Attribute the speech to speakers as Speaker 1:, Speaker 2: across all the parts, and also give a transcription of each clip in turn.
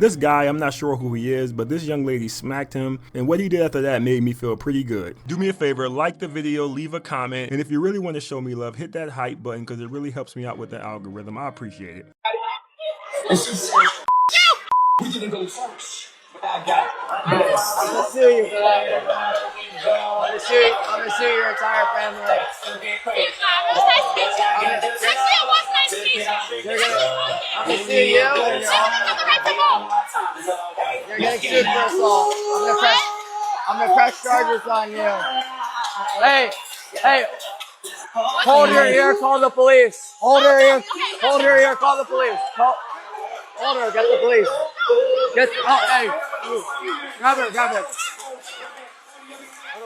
Speaker 1: This guy, I'm not sure who he is, but this young lady smacked him, and what he did after that made me feel pretty good. Do me a favor, like the video, leave a comment, and if you really want to show me love, hit that hype button because it really helps me out with the algorithm. I appreciate it.
Speaker 2: We didn't go first. I got it.
Speaker 3: I'm gonna sue you for that. I'm gonna sue your entire family.
Speaker 4: It was nice to meet you. Actually, it was nice to meet you.
Speaker 3: I'm gonna sue you. You're getting sued for assault. I'm gonna press charges on you. Hey, hold your ear, call the police. Hold her ear, call the police. Hold her, get the police. Hey, grab her.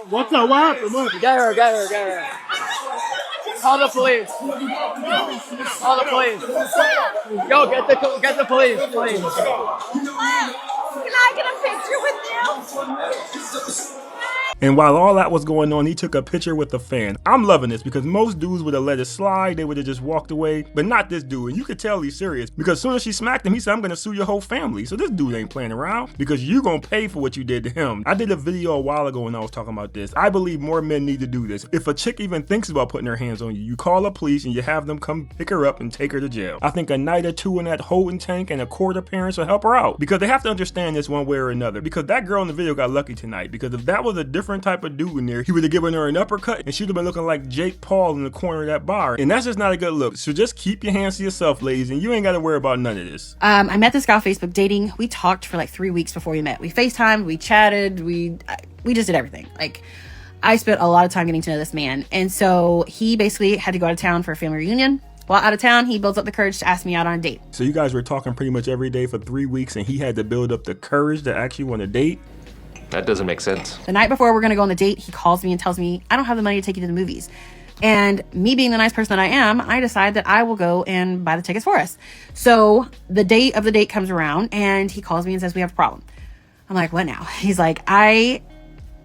Speaker 5: What's up? What happened?
Speaker 3: Get her. Call the police. Go, get the police, please.
Speaker 4: Can I get a picture with you?
Speaker 1: And while all that was going on, he took a picture with the fan. I'm loving this because most dudes would have let it slide. They would have just walked away, but not this dude. And you could tell he's serious because as soon as she smacked him, he said, I'm going to sue your whole family. So this dude ain't playing around because you're going to pay for what you did to him. I did a video a while ago when I was talking about this. I believe more men need to do this. If a chick even thinks about putting her hands on you, you call the police and you have them come pick her up and take her to jail. I think a night or two in that holding tank and a court appearance will help her out because they have to understand this one way or another because that girl in the video got lucky tonight because if that was a different type of dude in there, he would have given her an uppercut and she'd have been looking like Jake Paul in the corner of that bar. And that's just not a good look. So just keep your hands to yourself, ladies, and you ain't got to worry about none of this.
Speaker 6: I met this guy on Facebook dating. We talked for like 3 weeks before we met. We FaceTimed, we chatted, we just did everything. Like, I spent a lot of time getting to know this man. And so he basically had to go out of town for a family reunion. While out of town, he builds up the courage to ask me out on a date.
Speaker 1: So you guys were talking pretty much every day for 3 weeks and he had to build up the courage to actually want to date?
Speaker 7: That doesn't make sense.
Speaker 6: The night before we're going to go on the date, he calls me and tells me, I don't have the money to take you to the movies. And me being the nice person that I am, I decide that I will go and buy the tickets for us. So the date of the date comes around and he calls me and says, we have a problem. I'm like, what now? He's like, I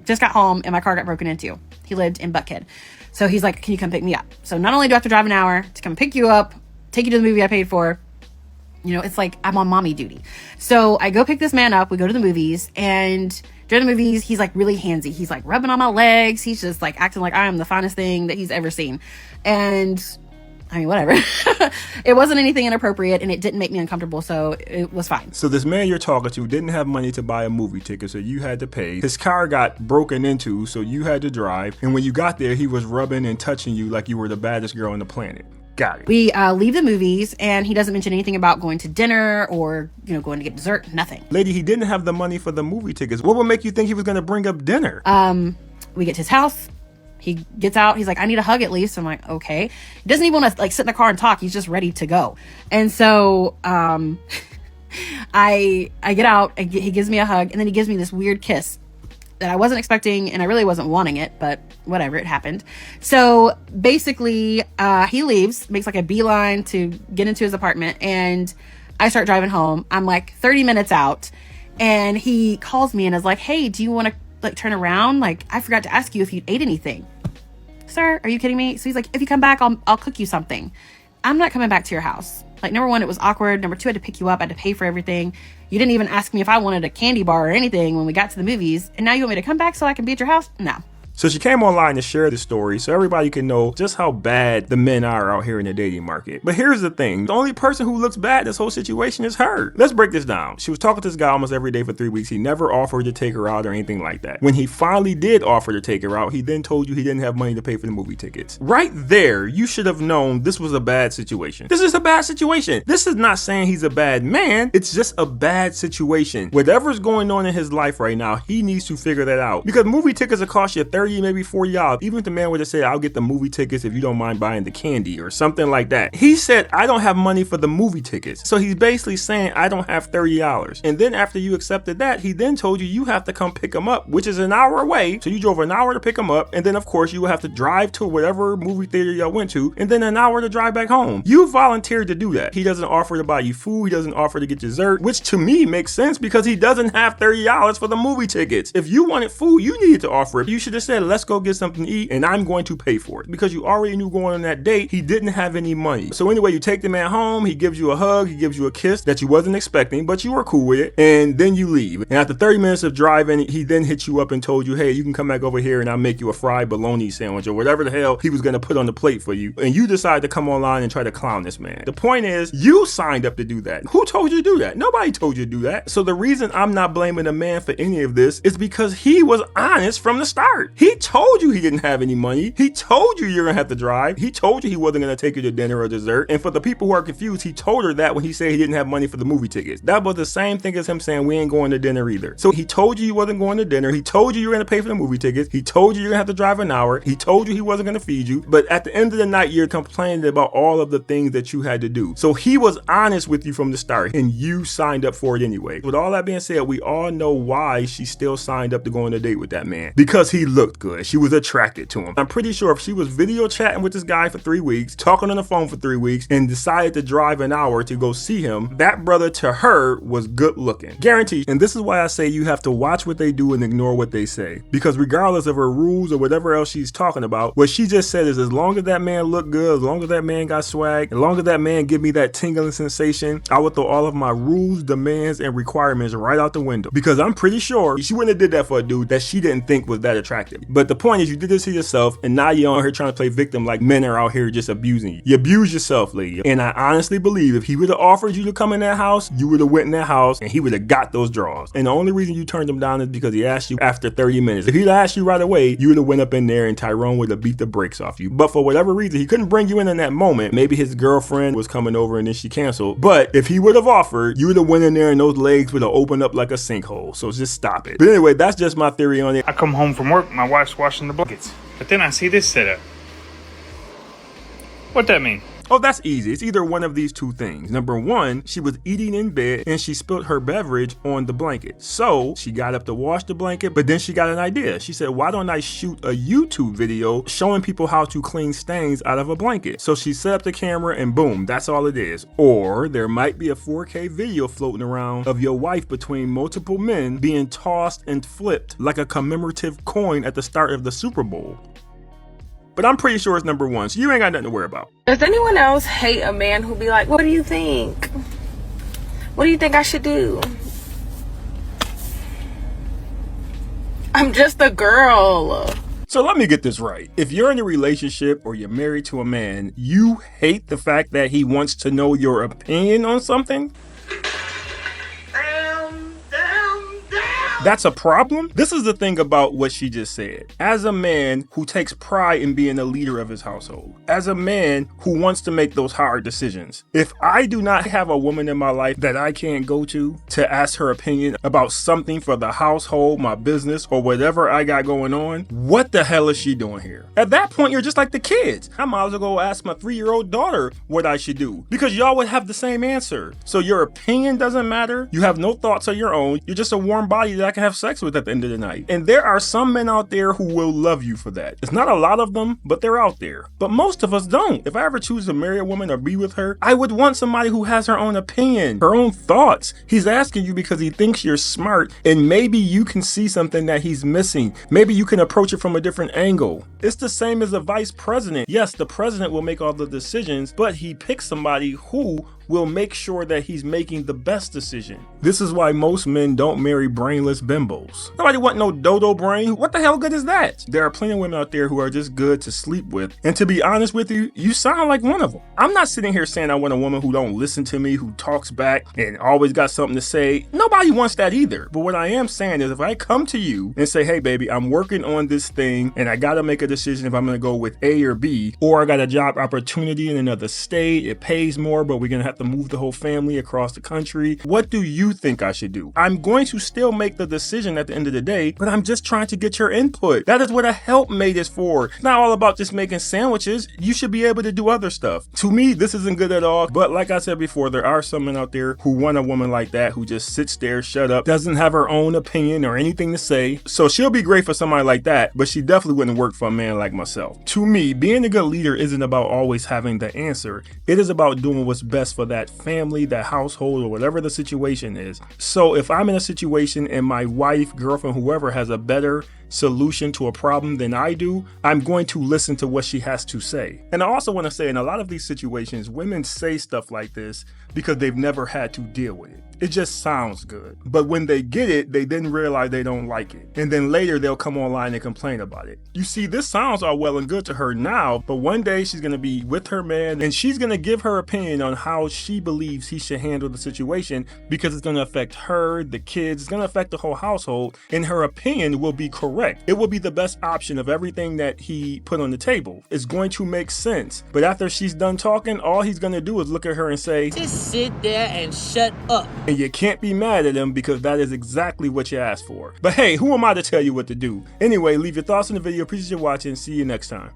Speaker 6: just got home and my car got broken into. He lived in Buckhead. So he's like, can you come pick me up? So not only do I have to drive an hour to come pick you up, take you to the movie I paid for, you know, it's like I'm on mommy duty. So I go pick this man up. We go to the movies and during the movies, he's like really handsy. He's like rubbing on my legs. He's just like acting like I am the finest thing that he's ever seen. And I mean, whatever. It wasn't anything inappropriate and it didn't make me uncomfortable. So it was fine.
Speaker 1: So this man you're talking to didn't have money to buy a movie ticket. So you had to pay. His car got broken into. So you had to drive. And when you got there, he was rubbing and touching you like you were the baddest girl on the planet. Got it.
Speaker 6: We leave the movies and he doesn't mention anything about going to dinner or, you know, going to get dessert, nothing.
Speaker 1: Lady, he didn't have the money for the movie tickets. What would make you think he was going to bring up dinner?
Speaker 6: We get to his house. He gets out. He's like, I need a hug at least. I'm like, okay. He doesn't even want to like sit in the car and talk. He's just ready to go. And so I get out and he gives me a hug and then he gives me this weird kiss that I wasn't expecting and I really wasn't wanting it, but whatever, it happened. So basically, he leaves, makes like a beeline to get into his apartment and I start driving home. I'm like 30 minutes out and he calls me and is like, hey, do you want to like turn around? Like, I forgot to ask you if you ate anything. Sir, are you kidding me? So he's like, if you come back, I'll cook you something. I'm not coming back to your house. Like, number one, it was awkward. Number two, I had to pick you up. I had to pay for everything. You didn't even ask me if I wanted a candy bar or anything when we got to the movies. And now you want me to come back so I can be at your house? No.
Speaker 1: So she came online to share the story so everybody can know just how bad the men are out here in the dating market. But here's the thing. The only person who looks bad in this whole situation is her. Let's break this down. She was talking to this guy almost every day for 3 weeks. He never offered to take her out or anything like that. When he finally did offer to take her out, he then told you he didn't have money to pay for the movie tickets. Right there, you should have known this was a bad situation. This is a bad situation. This is not saying he's a bad man. It's just a bad situation. Whatever's going on in his life right now, he needs to figure that out. Because movie tickets will cost you $30, maybe $40. Even if the man would have said, I'll get the movie tickets if you don't mind buying the candy or something like that. He said, I don't have money for the movie tickets. So he's basically saying, I don't have $30. And then after you accepted that, he then told you you have to come pick him up, which is an hour away. So you drove an hour to pick him up. And then of course you will have to drive to whatever movie theater y'all went to, and then an hour to drive back home. You volunteered to do that. He doesn't offer to buy you food. He doesn't offer to get dessert, which to me makes sense because he doesn't have $30 for the movie tickets. If you wanted food, you needed to offer it. You should have said, said, let's go get something to eat and I'm going to pay for it. Because you already knew going on that date, he didn't have any money. So anyway, you take the man home, he gives you a hug, he gives you a kiss that you wasn't expecting, but you were cool with it, and then you leave. And after 30 minutes of driving, he then hit you up and told you, hey, you can come back over here and I'll make you a fried bologna sandwich or whatever the hell he was going to put on the plate for you. And you decide to come online and try to clown this man. The point is, you signed up to do that. Who told you to do that? Nobody told you to do that. So the reason I'm not blaming the man for any of this is because he was honest from the start. He told you he didn't have any money. He told you you're going to have to drive. He told you he wasn't going to take you to dinner or dessert. And for the people who are confused, he told her that when he said he didn't have money for the movie tickets. That was the same thing as him saying we ain't going to dinner either. So he told you you wasn't going to dinner. He told you you were going to pay for the movie tickets. He told you you're going to have to drive an hour. He told you he wasn't going to feed you. But at the end of the night, you're complaining about all of the things that you had to do. So he was honest with you from the start and you signed up for it anyway. With all that being said, we all know why she still signed up to go on a date with that man. Because he looked good. She was attracted to him. I'm pretty sure if she was video chatting with this guy for 3 weeks, talking on the phone for 3 weeks, and decided to drive an hour to go see him, that brother to her was good looking. Guaranteed. And this is why I say you have to watch what they do and ignore what they say. Because regardless of her rules or whatever else she's talking about, what she just said is as long as that man looked good, as long as that man got swag, as long as that man give me that tingling sensation, I would throw all of my rules, demands, and requirements right out the window. Because I'm pretty sure she wouldn't have did that for a dude that she didn't think was that attractive. But the point is you did this to yourself and now you're on here trying to play victim like men are out here just abusing you. You abuse yourself, lady. And I honestly believe if he would have offered you to come in that house, you would have went in that house and he would have got those draws. And the only reason you turned him down is because he asked you after 30 minutes. If he'd asked you right away, you would have went up in there and Tyrone would have beat the brakes off you. But for whatever reason, he couldn't bring you in that moment. Maybe his girlfriend was coming over and then she canceled. But if he would have offered, you would have went in there and those legs would have opened up like a sinkhole. So just stop it. But anyway, that's just my theory on it.
Speaker 5: I come home from work, my wife's washing the blankets. But then I see this setup. What that mean?
Speaker 1: Oh, that's easy. It's either one of these two things. Number one, she was eating in bed and she spilled her beverage on the blanket. So she got up to wash the blanket, but then she got an idea. She said, why don't I shoot a YouTube video showing people how to clean stains out of a blanket? So she set up the camera and boom, that's all it is. Or there might be a 4K video floating around of your wife between multiple men being tossed and flipped like a commemorative coin at the start of the Super Bowl. But I'm pretty sure it's number one, so you ain't got nothing to worry about.
Speaker 8: Does anyone else hate a man who be like, what do you think? What do you think I should do? I'm just a girl.
Speaker 1: So let me get this right. If you're in a relationship or you're married to a man, you hate the fact that he wants to know your opinion on something? That's a problem? This is the thing about what she just said. As a man who takes pride in being a leader of his household, as a man who wants to make those hard decisions, if I do not have a woman in my life that I can't go to ask her opinion about something for the household, my business, or whatever I got going on, what the hell is she doing here? At that point, you're just like the kids. I might as well go ask my 3-year-old daughter what I should do because y'all would have the same answer. So your opinion doesn't matter. You have no thoughts of your own. You're just a warm body that I can have sex with at the end of the night. And there are some men out there who will love you for that. It's not a lot of them, but they're out there. But most of us don't. If I ever choose to marry a woman or be with her, I would want somebody who has her own opinion, her own thoughts. He's asking you because he thinks you're smart and maybe you can see something that he's missing. Maybe you can approach it from a different angle. It's the same as a vice president. Yes, the president will make all the decisions, but he picks somebody who will make sure that he's making the best decision. This is why most men don't marry brainless bimbos. Nobody want no dodo brain. What the hell good is that? There are plenty of women out there who are just good to sleep with. And to be honest with you, you sound like one of them. I'm not sitting here saying I want a woman who don't listen to me, who talks back and always got something to say. Nobody wants that either. But what I am saying is if I come to you and say, hey baby, I'm working on this thing and I gotta make a decision if I'm gonna go with A or B, or I got a job opportunity in another state, it pays more, but we're gonna have to move the whole family across the country. What do you think I should do? I'm going to still make the decision at the end of the day, but I'm just trying to get your input. That is what a helpmate is for. It's not all about just making sandwiches. You should be able to do other stuff. To me, this isn't good at all. But like I said before, there are some men out there who want a woman like that, who just sits there, shut up, doesn't have her own opinion or anything to say. So she'll be great for somebody like that, but she definitely wouldn't work for a man like myself. To me, being a good leader isn't about always having the answer. It is about doing what's best for that family, that household, or whatever the situation is. So if I'm in a situation and my wife, girlfriend, whoever has a better solution to a problem than I do, I'm going to listen to what she has to say. And I also want to say, in a lot of these situations, women say stuff like this because they've never had to deal with it. It just sounds good. But when they get it, they then realize they don't like it. And then later they'll come online and complain about it. You see, this sounds all well and good to her now, but one day she's going to be with her man and she's going to give her opinion on how she believes he should handle the situation, because it's going to affect her, the kids, it's going to affect the whole household, and her opinion will be correct. It will be the best option of everything that he put on the table. It's going to make sense. But after she's done talking, all he's going to do is look at her and say,
Speaker 3: Just sit there and shut up.
Speaker 1: and you can't be mad at him because that is exactly what you asked for. But hey, who am I to tell you what to do? Anyway, leave your thoughts in the video. Appreciate you watching. See you next time.